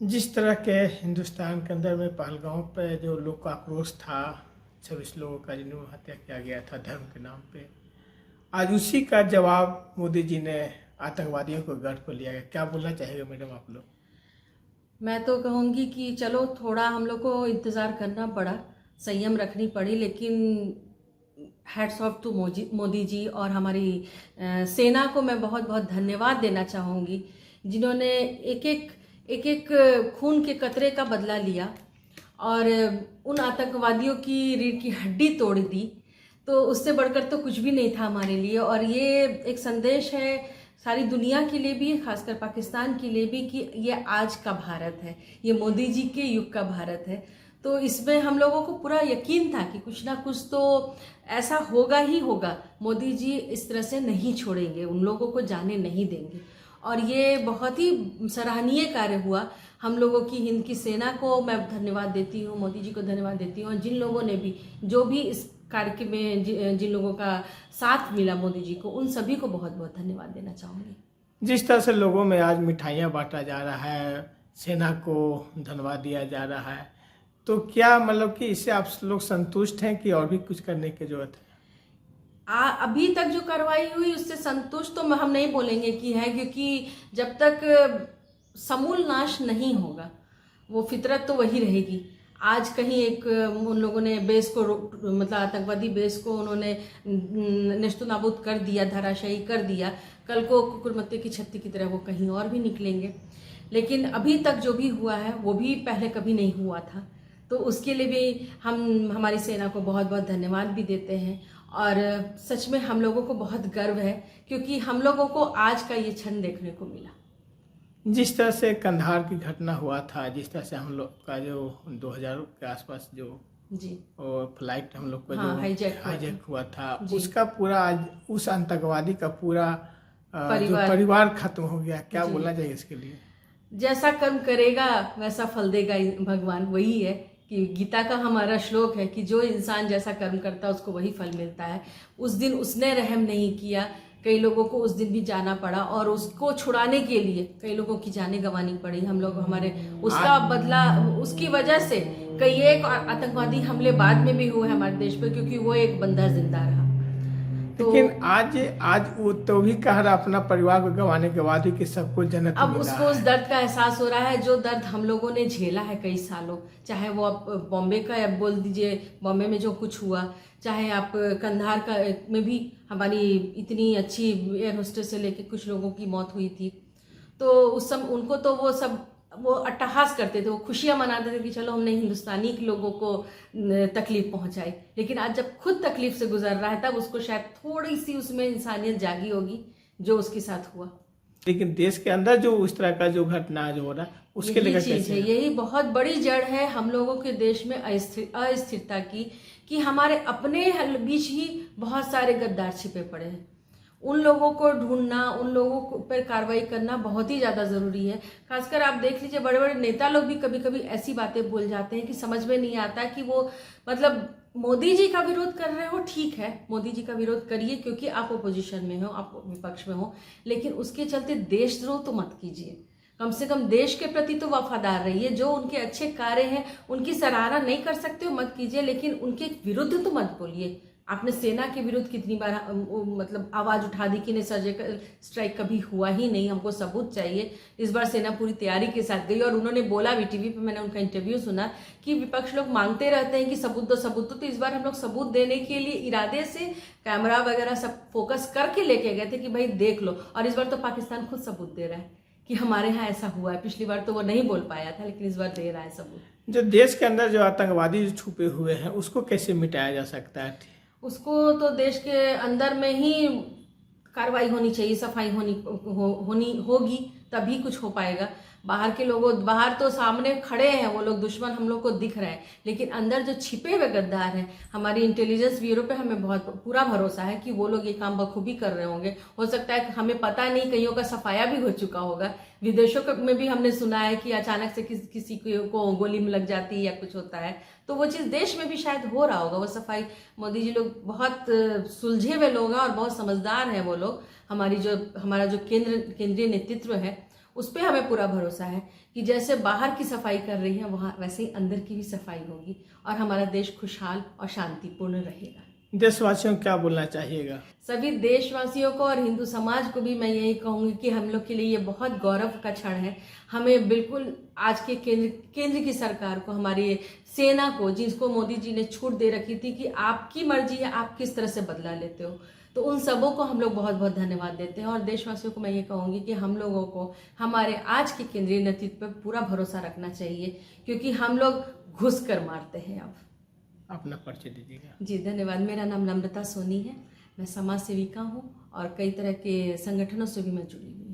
जिस तरह के हिंदुस्तान के अंदर में पहलगांव पे जो लोग का आक्रोश था, 26 लोगों का जिन्हों हत्या किया गया था धर्म के नाम पे, आज उसी का जवाब मोदी जी ने आतंकवादियों को गढ़ पर लिया गया। क्या बोलना चाहेंगे मैडम आप लोग? मैं तो कहूँगी कि चलो थोड़ा हम लोग को इंतज़ार करना पड़ा, संयम रखनी पड़ी, लेकिन hats off to Modi ji और हमारी सेना को मैं बहुत बहुत धन्यवाद देना चाहूँगी, जिन्होंने एक एक खून के कतरे का बदला लिया और उन आतंकवादियों की रीढ़ की हड्डी तोड़ दी। तो उससे बढ़कर तो कुछ भी नहीं था हमारे लिए। और ये एक संदेश है सारी दुनिया के लिए भी, खासकर पाकिस्तान के लिए भी, कि ये आज का भारत है, ये मोदी जी के युग का भारत है। तो इसमें हम लोगों को पूरा यकीन था कि कुछ ना कुछ तो ऐसा होगा ही होगा। मोदी जी इस तरह से नहीं छोड़ेंगे, उन लोगों को जाने नहीं देंगे। और ये बहुत ही सराहनीय कार्य हुआ। हम लोगों की हिंद की सेना को मैं धन्यवाद देती हूँ, मोदी जी को धन्यवाद देती हूँ, और जिन लोगों ने भी जो भी इस कार्य में जिन लोगों का साथ मिला मोदी जी को, उन सभी को बहुत बहुत धन्यवाद देना चाहूँगी। जिस तरह से लोगों में आज मिठाइयाँ बांटा जा रहा है, सेना को धन्यवाद दिया जा रहा है, तो क्या मतलब कि इससे आप लोग संतुष्ट हैं कि और भी कुछ करने की जरूरत है? अभी तक जो कार्रवाई हुई उससे संतुष्ट तो हम नहीं बोलेंगे कि है, क्योंकि जब तक समूल नाश नहीं होगा वो फितरत तो वही रहेगी। आज कहीं एक उन लोगों ने बेस को मतलब आतंकवादी बेस को उन्होंने नेस्तु नाबूद कर दिया, धराशायी कर दिया। कल को कुकुरमत्ते की छत्ती की तरह वो कहीं और भी निकलेंगे। लेकिन अभी तक जो भी हुआ है वो भी पहले कभी नहीं हुआ था। तो उसके लिए भी हम हमारी सेना को बहुत बहुत धन्यवाद भी देते हैं। और सच में हम लोगों को बहुत गर्व है, क्योंकि हम लोगों को आज का ये क्षण देखने को मिला। जिस तरह से कंधार की घटना हुआ था, जिस तरह से हम लोग का जो 2000 के आसपास जो जी और फ्लाइट हम लोग का हाँ, जो हाईजैक हुआ था, उसका पूरा आज उस आतंकवादी का पूरा जो परिवार खत्म हो गया। क्या बोलना चाहिए इसके लिए? जैसा कर्म करेगा वैसा फल देगा भगवान, वही है कि गीता का हमारा श्लोक है कि जो इंसान जैसा कर्म करता है उसको वही फल मिलता है। उस दिन उसने रहम नहीं किया, कई लोगों को उस दिन भी जाना पड़ा, और उसको छुड़ाने के लिए कई लोगों की जानें गंवानी पड़ी। हम लोग हमारे उसका बदला, उसकी वजह से कई एक आतंकवादी हमले बाद में भी हुए हमारे देश पर, क्योंकि वो एक बंदा जिंदा रहा। लेकिन आज वो तो भी कह रहा अपना परिवार को गंवाने के बाद भी कि सबको जन्नत अब मिला उसको उस दर्द का एहसास हो रहा है, जो दर्द हम लोगों ने झेला है कई सालों। चाहे वो आप बॉम्बे का या बोल दीजिए, बॉम्बे में जो कुछ हुआ, चाहे आप कंधार का में भी हमारी इतनी अच्छी एयर होस्टेस से लेके कुछ लोगों की मौत हुई थी। तो उस समय उनको तो वो अट्टहास करते थे, वो खुशियां मनाते थे कि चलो हमने हिंदुस्तानी के लोगों को तकलीफ पहुंचाई। लेकिन आज जब खुद तकलीफ से गुजर रहा है, तब उसको शायद थोड़ी सी उसमें इंसानियत जागी होगी जो उसके साथ हुआ। लेकिन देश के अंदर जो उस तरह का जो घटना जो हो रहा है, उसके लेकर चीज है, यही बहुत बड़ी जड़ है हम लोगों के देश में अस्थिरता की, कि हमारे अपने बीच ही बहुत सारे गद्दार छिपे पड़े हैं। उन लोगों को ढूंढना, उन लोगों पर कार्रवाई करना बहुत ही ज्यादा जरूरी है। खासकर आप देख लीजिए, बड़े बड़े नेता लोग भी कभी कभी ऐसी बातें बोल जाते हैं कि समझ में नहीं आता कि वो मतलब मोदी जी का विरोध कर रहे हो, ठीक है मोदी जी का विरोध करिए क्योंकि आप अपोजिशन में हो, आप विपक्ष में हो, लेकिन उसके चलते देशद्रोह तो मत कीजिए। कम से कम देश के प्रति तो वफादार रहिए। जो उनके अच्छे कार्य हैं उनकी सराहना नहीं कर सकते हो मत कीजिए, लेकिन उनके विरुद्ध तो मत बोलिए। आपने सेना के विरुद्ध कितनी बार मतलब आवाज उठा दी कि नहीं, सर्जिकल स्ट्राइक कभी हुआ ही नहीं, हमको सबूत चाहिए। इस बार सेना पूरी तैयारी के साथ गई, और उन्होंने बोला भी, टीवी पे मैंने उनका इंटरव्यू सुना कि विपक्ष लोग मांगते रहते हैं कि सबूत दो सबूत दो, तो इस बार हम लोग सबूत देने के लिए इरादे से कैमरा वगैरह सब फोकस करके लेके गए थे कि भाई देख लो। और इस बार तो पाकिस्तान खुद सबूत दे रहा है कि हमारे यहाँ ऐसा हुआ है। पिछली बार तो वो नहीं बोल पाया था, लेकिन इस बार दे रहा है सबूत। जो देश के अंदर जो आतंकवादी छुपे हुए हैं उसको कैसे मिटाया जा सकता है? उसको तो देश के अंदर में ही कार्रवाई होनी चाहिए, सफाई होगी, तभी कुछ हो पाएगा। बाहर के लोगों, बाहर तो सामने खड़े हैं वो लोग, दुश्मन हम लोग को दिख रहे हैं, लेकिन अंदर जो छिपे हुए गद्दार हैं, हमारी इंटेलिजेंस ब्यूरो पे हमें बहुत पूरा भरोसा है कि वो लोग ये काम बखूबी कर रहे होंगे। हो सकता है हमें पता नहीं, कईयों का सफाया भी हो चुका होगा। विदेशों में भी हमने सुना है कि अचानक से किसी को गोली में लग जाती है या कुछ होता है, तो वो चीज देश में भी शायद हो रहा होगा। वो सफाई मोदी जी लोग बहुत सुलझे हुए लोग हैं और बहुत समझदार हैं वो लोग। हमारा जो केंद्रीय नेतृत्व है उस पर हमें पूरा भरोसा है कि जैसे बाहर की सफाई कर रही है वहाँ वैसे ही अंदर की भी सफाई होगी और हमारा देश खुशहाल और शांतिपूर्ण रहेगा। देशवासियों को क्या बोलना चाहिएगा? सभी देशवासियों को और हिंदू समाज को भी मैं यही कहूंगी कि हम लोग के लिए ये बहुत गौरव का क्षण है। हमें बिल्कुल आज के केंद्र की सरकार को, हमारी सेना को, जिसको मोदी जी ने छूट दे रखी थी कि आपकी मर्जी है, आप किस तरह से बदला लेते हो, तो उन सबों को हम लोग बहुत बहुत धन्यवाद देते हैं। और देशवासियों को मैं ये कहूंगी कि हम लोगों को हमारे आज के केंद्रीय नेतृत्व पर पूरा भरोसा रखना चाहिए, क्योंकि हम लोग घुस कर मारते हैं। अब अपना परिचय दीजिएगा। जी धन्यवाद। मेरा नाम नम्रता सोनी है। मैं समाज सेविका हूँ और कई तरह के संगठनों से भी मैं जुड़ी हुई हूँ।